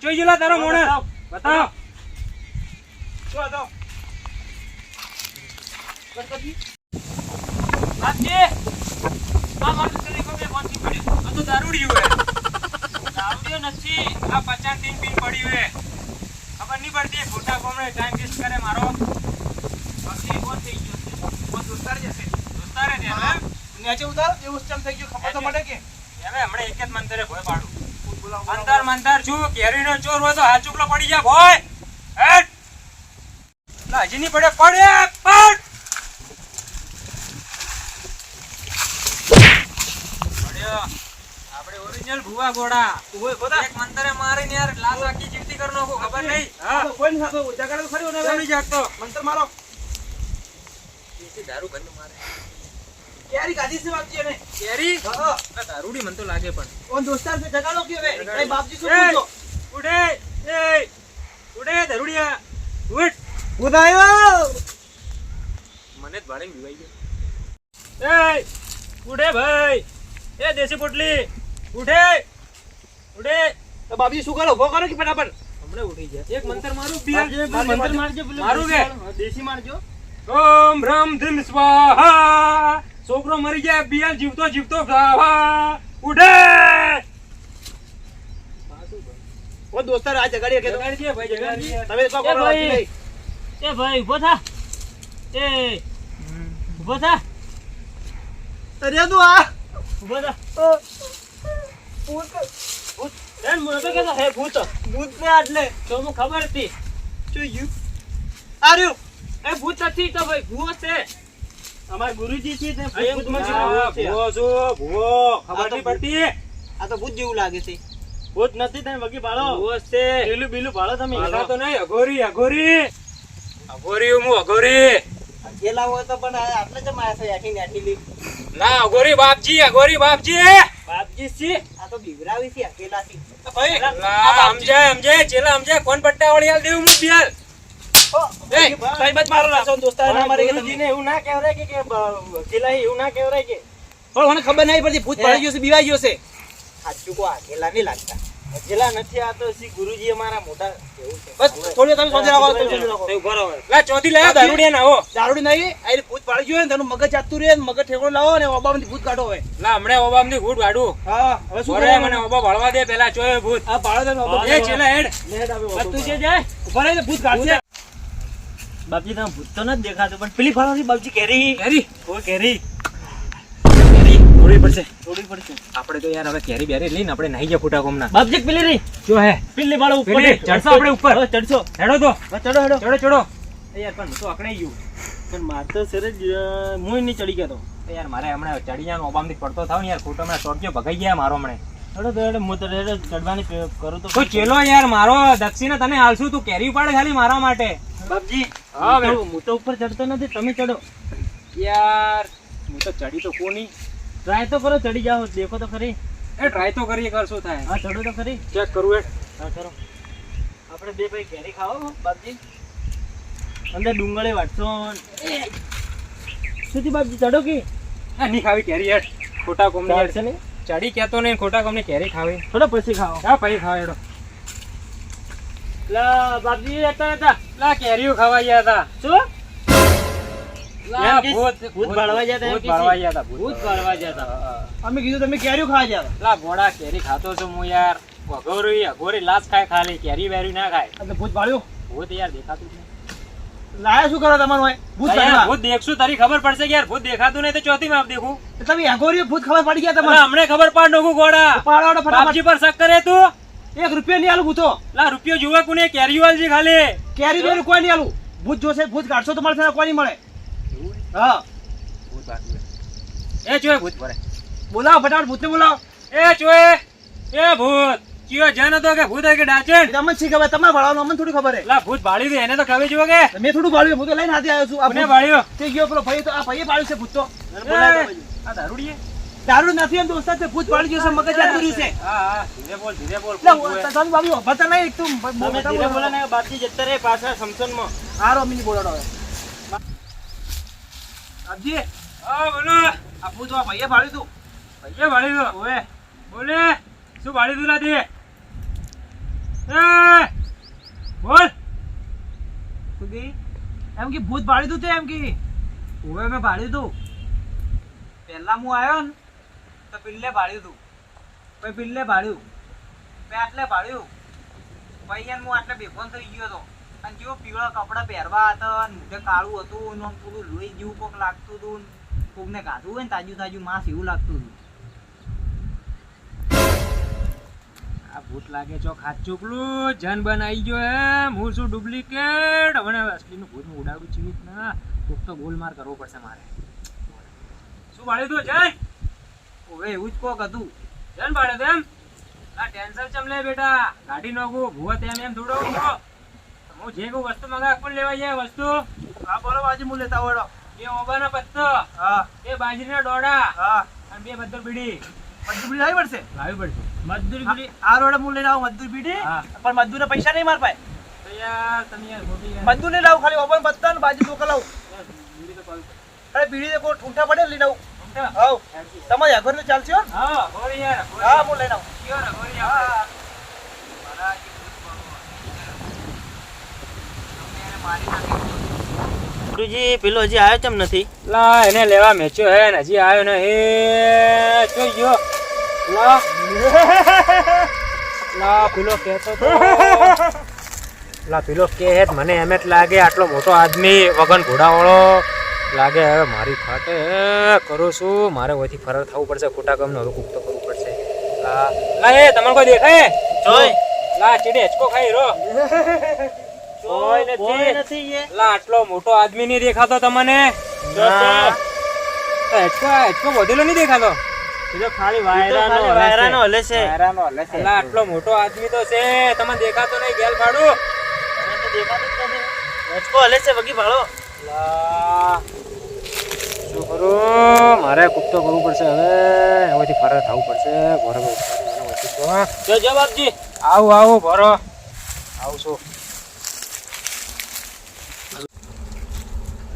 જોઈ જેલા તારો મોણે બતાવ જો તો બાપજી આ મારું શરીર કોને પહોંચી પડ્યું આ તો દારૂડિયું હે દારૂડિયો નથી આ 50 ટીન પીન પડ્યું હે ખબર નહીં પડતી ખોટા કોમણે ટાઈમ વેસ્ટ કરે મારો બાપજી કોણ થઈ ગયો છે ઓ દોસ્તાર જશે દોસ્તાર હે ને નીચે ઉતાર એવું સ્ટેમ થઈ ગયું ખબર તો પડે કે હવે હમણે એક જ મંદિરે ભોય પાડું અંતર મંતર છું કેરીનો ચોર હોય તો હાથ ચૂકલો પડી જા ભોય હેટ લા હજી નહીં પડે પડ પડ્યો આપણે ઓરિજિનલ ભુવા ઘોડા ઓય ખોદા એક મંતરે મારીને યાર લાલ આખી જીવતી કર નાખો ખબર નહીં હા કોઈ નહીં થતો જગાડો તો ખરી ને નહીં જાગતો મંતર મારો એસી દારૂ બંધ મારે કેરી ગાડી સે બાપજી ને કેરી હા આ દારૂડી મન તો લાગે પણ ઓન દોસ્તાર સે જગાડો કે હવે એ બાપજી શું પૂછો ઉડે એ ઉડે દારૂડિયા ઉઠ ઉદાયો મને જ ભાડે બીવાઈ ગયો એ ઉડે ભાઈ એ દેશી પોટલી ઉઠે ઉડે તો બાપજી શું કરો ઉભો કરો કે ફટાફટ હમણે ઉઠી જાય એક મંતર મારું બિયાર મંતર મારજો મારું કે દેશી મારજો ઓમ રમ ધમ સ્વાહા છોકરો મરી જાય બિયાર જીવતો જીવતો સ્વાહા ઉઠે ઓ દોસ્તાર આ જગાડી કે જગાડી દે ભાઈ જગાડી દે તમે તો કરો નહીં એ ભાઈ ઉભો થા એ ઉભો થા તરિયા તું આ ઉભો થા ભૂત એન મને તો કહેતો હે ભૂત ભૂત ને આટલે તો મને ખબર હતી જોયું આર્યો એ ભૂત નથી તો ભાઈ ભૂવો છે અમાર ગુરુજી છે તે આ ભૂત એમ માં ભૂવો છો ભૂવો ખબર નહીં પડતી આ તો ભૂત જેવું લાગે છે ભૂત નથી તમે વગી ભાળો ભૂવો છે પેલું બીલું ભાળો તમે ભાષા તો નહીં અઘોરી અઘોરી અઘોરી હું અઘોરી ગેલા હોય તો પણ આટલે જ માયા છે આઠી નાઠી લી ના અઘોરી બાપજી બાપજી સી આ તો બીવરાવી છે અકેલા થી ભાઈ સમજાય ચેલા સમજાય કોણ પટ્ટા વાળી હાલ દેવું હું બિયાલ એ ભાઈ બત મારો રાસો દોસ્તાર ના મારે કે ગુરુજીને એવું ના કહેવરાય કે અકેલા એવું ના કહેવરાય કે પણ મને ખબર નહીં પડતી ભૂત પડી ગયો છે બીવાઈ ગયો છે સાચું કો અકેલા નહીં લાગતા અકેલા નથી આ તો શ્રી ગુરુજી અમારા મોટા એવું છે બસ થોડી તમે સમજી રાખો તમે સમજી રાખો ઉભા રહો લા ચોથી લાયો દારૂડિયા ના હો દારૂડી નહીં આ ભૂત પાડી ગયો ને તેનું મગજ ચાતું રહે મગજ ઠેકડો લાવો ને ઓબામાંથી ભૂત કાઢો હોય લા હમણે ઓબામ ની ઘૂટ વાડું હા હવે શું ઓરે મને ઓબા ભળવા દે પેલા ચોય ભૂત આ પાડો ને ઓબા એ ચેલા હેડ લેટ આવે બસ તું છે જાય ઉભા રહી ભૂત કાઢશે બાપજી તમે ભૂત તો નથી દેખાતું પણ પેલી ફાળવાની બાપજી કેરી કેરી ઓ કેરી થોડી પડશે થોડી પડશે આપણે તો યાર હવે કેરી બેરી લઈને આપણે નાહી ગયા ફૂટા કોમના બાપજી પેલી રહી જો હે પેલી વાળો ઉપર પેલી ચડશો આપણે ઉપર હવે ચડશો હેડો તો ચડો હેડો ચડો ચડો એ યાર પણ હું તો અકળાઈ ગયું પણ માર તો સર હું નહીં ચડી ગયો તો એ યાર મારે હમણાં ચડીયાનો ઓબામ થી પડતો થાવ ને યાર ખોટો હમણાં શોર્ટ્યો ભગાઈ ગયા મારો હમણે હેડો તો હેડો હું તો હેડો ચડવાની કરું તો તું ચેલો યાર મારો દક્ષિણા તને હાલશું તું કેરી ઉપાડે ખાલી મારા માટે બાપજી હા, હું તો ઉપર ચડતો નથી તમે ચડો યાર હું તો ચડી તો કોની ટ્રાય તો કરો ચડી જાઓ દેખો તો ખરી એ ટ્રાય તો કરીએ કર શું થાય હા ચડો તો ખરી ચેક કરું એ હા કરો આપણે બે ભાઈ કેરી ખાઓ બાપજી અંદર ડુંગળી વાટશો સુધી બાપજી ચડો કે નહીં ખાવી કેરી હેડ ખોટા કોમની યાર ચાલશે ને ચડી કેતો નહીં ખોટા કોમની કેરી ખાવી થોડો પછી ખાઓ હા પછી ખાવા હેડો લા બાપજી હતા લા કેરીઓ ખાવા ગયા હતા શું લા ભૂત ભાળવા ગયા હતા ભૂત ભાળવા ગયા હતા ભૂત ભાળવા ગયા હતા અમે કીધું તમે કેરીઓ ખાવા જાવ લા ગોડા કેરી ખાતો છું હું યાર અઘોરી લાશ ખાય ખાલી કેરી વેરી ના ખાય એટલે ભૂત પાડ્યો ભૂત યાર દેખાતું જ નહીં લાયા શું કરો તમારું હોય ભૂત યાર, પાડવા ભૂત દેખશું તારી ખબર પડશે કે યાર ભૂત દેખાતું નહીં તો ચોથી માં દેખું તમે આગોરીઓ ભૂત ખબર પડી ગયા અરે તમને હમણે ખબર પાડ નોખું ગોડા પાડો ફટાફટ બાપજી પર શક કરે તું 1 રૂપિયા નહીં આલું ભૂતો લા રૂપિયો જોવે કોને કેરી વાલજી ખાલી કેરી બેરી કોઈ નહીં આલું ભૂત જોશે ભૂત કાઢશો તો મળશે કોઈ નહીં મળે હા ભૂત બાકી એ જોય ભૂત ભરે બોલાવો ફટાફટ ભૂતને બોલાવો એ જોય એ ભૂત કયો જાન હતો કે ભૂત હે કે ડાચેન તમને શી ખબર તમારે ભણાવવાનું અમને થોડી ખબર હે લા ભૂત ભાળી દે એને તો ખબર જોવે કે મેં થોડું ભાળ્યું હું તો લઈને હાથે આવ્યો છું આ કોને ભૂત ભાળ્યો તે ગયો પેલો ભાઈ તો આ ભાઈએ ભાળ્યું છે ભૂત તો આ દારૂડીએ દારૂ નથી એમ દોસ્ત છે ભૂત ભાળી ગયું છે મગજ આતું રહ્યું છે હા હા ધીરે બોલ એટલે તમે બાબુ ભરતા નહીં એક તું તમે ધીરે બોલો ને બાપજી જતા રહે પાછા સમસનમાં હારો અમીની બોલાડો હવે આપજી હા બોલો આ ભૂત આ ભાઈએ ભાળ્યું તું ભાઈએ ભાળી દો ઓએ બોલે શું ભાળી દુલા દે બોલ શું કી? એમ કે ભૂત ભાડ્યું તું તે એમ કે ઓવે મેં ભાડ્યું તું પહેલા હું આવ્યો ને તો પિલ્લે ભાડ્યું તું પછી પિલ્લે ભાડ્યું પછી આટલે ભાડ્યું પછી હું આટલે બેફોન થઈ ગયો હતો અને જેવો પીળા કપડાં પહેરવા હતા અને મોઢે કાળું હતું ને આમ થોડું લોહી જેવું કોક લાગતું હતું કોકને ગાધું હોય ને તાજું તાજું માંસ એવું લાગતું હતું. આ ભૂત લાગે છો ખાચુકલું જન બન આવી ગયો એમ હું શું ડુપ્લિકેટ હવે અસલીનું ભૂત ઉડાડું ચીવી ના કોક તો ગોલ માર કરવો પડશે મારે. શું ભાડ્યું તું જય? ઓવે એવું જ કોક હતું જન ભાડ્યું તું એમ? આ ટેન્શન ચમ લે બેટા ગાડી નોખું ભૂવા તેમ એમ થોડો હું જે કોઈ વસ્તુ મંગાવ કોણ લેવા જાય વસ્તુ? હા બોલો બાજી હું લેતા વળો. બે ઓબાના પત્તો હા બે બાજરીના ડોડા હા અને બે મજદૂર બીડી મજદૂરી લાવી પડશે. લાવી પડશે. મજદૂર બીડી આ રોડે હું લઈને આવું મજદૂર બીડી હા. પણ મજદૂર પૈસા નહીં માર પાય. તો યાર તમે યાર ખોટી યાર મજદૂર નહીં લાવું ખાલી ઓપન પત્તા ને બાજી ધોકા લાવું. બીડી તો પાડું. અરે બીડી કોઈ ઠૂંઠા પડે લઈને આવું. ઊંઠા? હાઉ તમારે આગળ ને ચાલશે હો. હા હોરી યાર હોરી. હા હું લઈને આવું. કયો ને હોરી હા આપણે. હા. મારા જે ભૂત બનવું. તમે એને મારી નાખી. ગુરુજી પેલો હજી આવ્યો કેમ નથી? લા એને લેવા મેચ્યો હે ને હજી આવ્યો ને એ જોઈ ગયો લા લા પેલો કહેતો તો લા પેલો કે હેત મને એમ જ લાગે આટલો મોટો આદમી વગન ઘોડાવાળો લાગે હવે મારી ફાટે કરું શું મારે ઓથી ફરાર થવું પડશે ખોટા કામનો હવે કુક તો કરવું પડશે લા લા એ તમને કોઈ દેખાય જોઈ લા ચીડે હેચકો ખાઈ રો કોઈ નથી એ. લા આટલો મોટો આદમી નહીં દેખાતો તમને ના. હેચકો વધેલો નહીં દેખાતો ખાલી વાયરાનો હલે છે. લા આટલો મોટો આદમી તો છે તમને દેખાતો નહીં ગેલ ભાડું મને તો દેખાતું જ નથી. હેચકો હલે છે વગી ભાળો. લા શું કરું મારે કુક તો કરવું પડશે હવે હવેથી ફરાર થવું પડશે ભરો જો બાપજી આવું ભરો આવું છું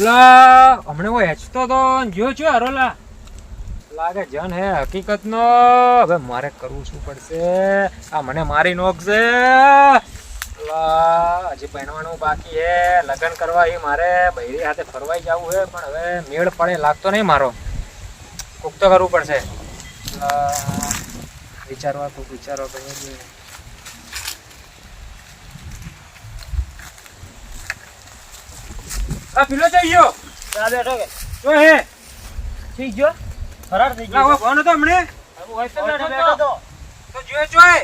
લા હમણે હું હેચતો તો જો છો હરો લા લાગે જન હે હકીકત નો હવે મારે કરવું શું પડશે આ મને મારી નોખશે લા હજી પહેણવાનું બાકી હે લગ્ન કરવા એ મારે બૈરી હાથે ફરવાઈ જવું હે પણ હવે મેળ પડે લાગતો નહીં મારો કોક તો કરવું પડશે વિચારવા કરીએ આ પીલો થઈ ગયો ત્યાં બેઠો કે તો હે ઠીક જો ફરાર થઈ લા ગયો. હવે ફોન હતો હમણે હોય તો બેઠો બેઠો તો. તો જોયો ચોય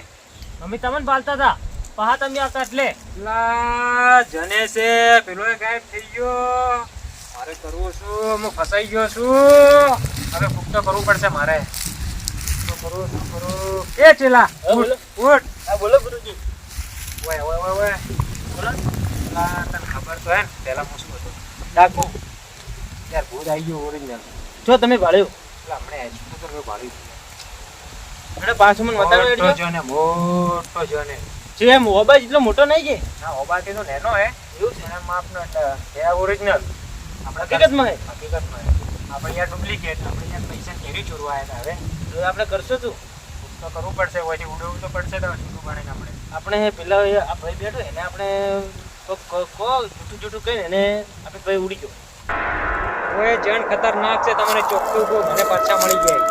અમે તમને પાલતા હતા પહા તમે આવતા એટલે લા જને છે પેલો ગાયબ થઈ ગયો મારે કરવું શું હું ફસાઈ ગયો છું હવે કુક તો કરવું પડશે મારે શું કરું એ ચેલા બોલો. ઉઠ હા બોલો ગુરુજી. ઓય બોલો. લા તને ખબર તો હે ને પહેલા હું શું હતો ડાકુ યાર ભૂત આવી ગયો ઓરિજિનલ જો તમે ભાળ્યું એટલે હમણે એચપી તો ભાળી એટલે પાછું મને બતાવો મોટો એટલે. જો ને મોટો જો ને જે મોબાઈલ જેટલો મોટો નહીં કે ના ઓબાથી તો નેનો હે એવું છે. અને માપનો એટલે હે ઓરિજિનલ આપણે હકીકતમાં હે? હકીકતમાં હે. આપણે અહીંયા ડુપ્લિકેટ આપણે અહીંયા પૈસા કેરી ચોરવા આવ્યા હતા હવે તો આપણે કરશું શું તો કરવું પડશે ઓયથી ઉડવું તો પડશે તો છૂટું પાડીને આપણે આપણે પેલા આ ભાઈ બેઠો એને આપણે જૂઠું કહીને એને આપણે ભાઈ ઉડી ગયો. ઓય જન ખતરનાક છે તમને ચોખ્ખું કહું મને પાછા મળી જાય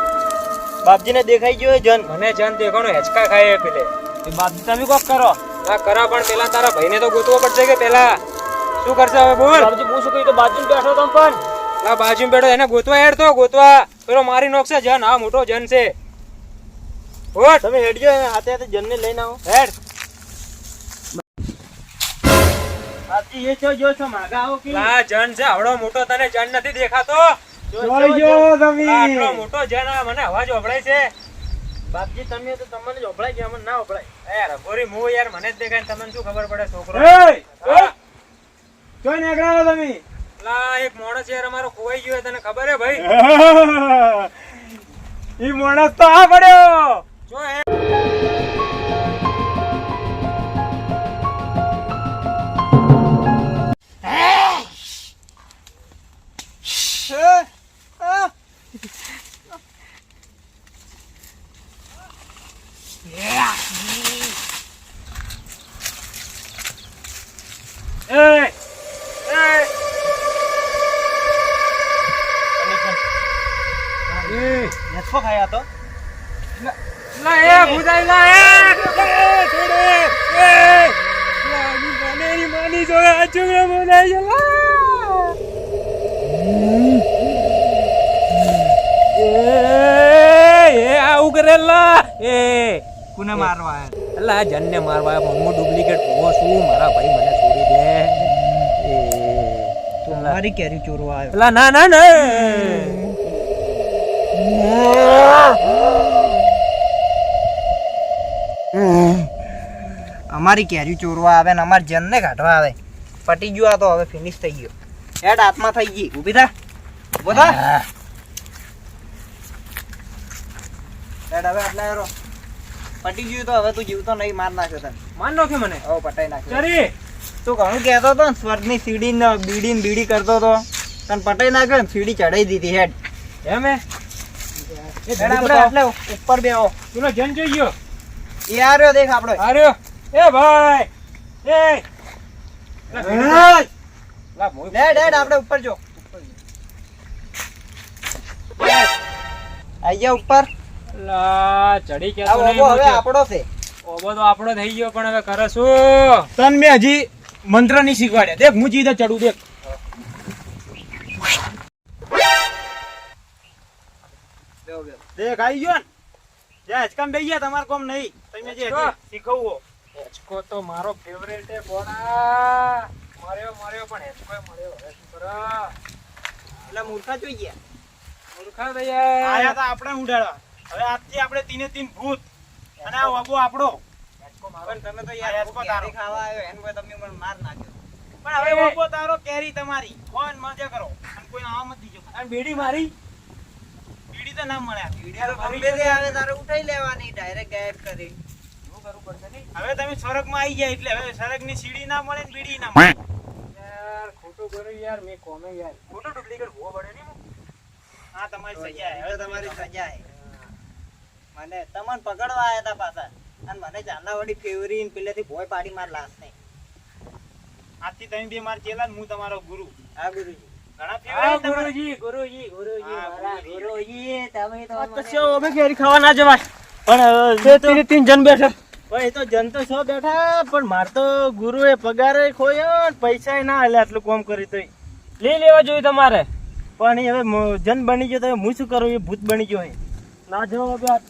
બાપજીને દેખાઈ ગયો જન. મને જન દેખાણો હેચકા ખાય પેલે એ બાપજી તમે કોક કરો. આ કરા પણ પેલા તારા ભાઈને તો ગોતવો પડશે કે પેલા શું કરશે હવે બોલ બાપજી પૂછું કઈ તો બાજુ બેઠો તમ પણ આ બાજુ બેઠો એને ગોતવા હેડ તો ગોતવા પેલો મારી નોખશે જન આ મોટો જન છે ઓટ તમે હેડજો હાથે હાથે જનને લઈને આવો. હેડ બાપજી એ છો જો છો માગા આવો કે આ જન છે આવડો મોટો તને જન નથી દેખાતો જોઈ ગયો તમે. આટલો મોટો જન આ મને અવાજ ઓભળાય છે બાપજી તમે તો તમને જ ઓભળાય ગયા મને ના ઓભળાય. યાર ગોરી મો યાર મને જ દેખાય ને તમને શું ખબર પડે છોકરો જોઈ નીકળાવો તમે. લા એક માણસ યાર અમારો ખોવાઈ ગયો તને ખબર હે ભાઈ ઈ માણસ તો આ પડ્યો. જો હે હેસકો ખાયા તો લા એ ભૂદાઈ લા એ છોડે એ માની માની જોડે આ છોકરા ભૂદાઈ છે લા એ આવું કરેલા એ કોને મારવા આયા અલા જનને મારવા હું ડુપ્લિકેટ ભૂવો છું મારા ભાઈ મને છોડી દે એ તો મારી કેરી ચોરવા આવ્યો અલા ના ના ના અમારી કેરી ચોરવા આવે ને અમાર જનને કાઢવા આવે પટી ગયો આ તો હવે ફિનિશ થઈ ગયો હેડ હાથમાં થઈ ગઈ ઊભી થા ઊભો થા હેડ હવે આટલા હેરો પટી ગયું તો હવે તું જીવતો નહીં માર નાખ્યો તને માન નાખે મને હવે પટાઈ નાખ્યો ચરી તું ઘણું કહેતો હતો ને સ્વર્ગની સીડી ને બીડી કરતો હતો તને પટાઈ નાખ્યો ને સીડી ચડાઈ દીધી હેડ એમ એ હેડ આપણે એટલે ઉપર બેહો પેલો જન જોઈ ગયો એ આ રહ્યો દેખ આપણો આર્યો એ ભાઈ એ લા મોય હેડ હેડ આપણે ઉપર જો આઈ જા ઉપર લા ચડી કે આ તો નહીં ઓબો હવે મૂક્યો. આપણો છે ઓબો તો આપણો થઈ ગયો પણ હવે કરે શું તન મેં હજી મંત્ર નહીં શીખવાડ્યા દેખ હું જીધે ચડું દેખ દેખ આવી ગયો ને જે હચકામ બેહી ગયા તમારે કોમ નહીં તમે જે હચકો? શીખવવો હેચકો તો મારો ફેવરેટ હે બોડા માર્યો પણ હેચકો મળ્યો હવે શું કરા એટલે મૂર્ખા જોઈ ગયા મૂર્ખા દયા આયા તા આપણે ઉડાડવા હવે આજથી આપણે તીને તીન ભૂત અને આ ઓબો આપણો હેચકો મારો પણ તમે તો આ યાર હેચકો તારો. કેરી ખાવા આવ્યો એન કોઈ તમે મને માર નાખ્યો પણ હવે ઓબો તારો કેરી તમારી કોણ મજા કરો અને કોઈ આવા મત દીજો અને બેડી મારી બીડી તો ના મળે વિડિયો તો ગમે તે આવે તારે ઉઠાઈ લેવાની ડાયરેક્ટ ગાયબ કરી શું કરવું પડશે નહીં હવે તમે સ્વર્ગમાં આવી ગયા એટલે હવે સ્વર્ગની સીડી ના મળે ને બીડી ના મળે યાર ખોટું કર્યું યાર મેં કોમે યાર ખોટો ડુપ્લિકેટ ભૂવો પડે નહીં હા તમારી સજા હે. હવે તમારી સજા છે મને તમને પકડવા આયા તા પાછા અને મને ચાંદા વડી ફેવરી પેલેથી ભોય પાડી માર લાશ નહીં આજથી તમે બે માર ચેલા ને હું તમારો ગુરુ હા ગુરુજી ઘણા હા, ફેવરેટ તમારે ગુરુજી હા, મારા ગુરુજી તમે તો મને અમે કેરી ખાવા ના જવાય પણ તીન જણ બેઠા પણ એ તો જન તો સો બેઠા પણ માર તો ગુરુએ પગારે ખોયો ને પૈસા ના હાલે આટલું કામ કરી તોય લઈ લેવા જોઈએ તમારે પણ એ હવે જન બની ગયો તો હવે હું શું કરું એ ભૂત બની ગયો હે ના જવા બે હાથ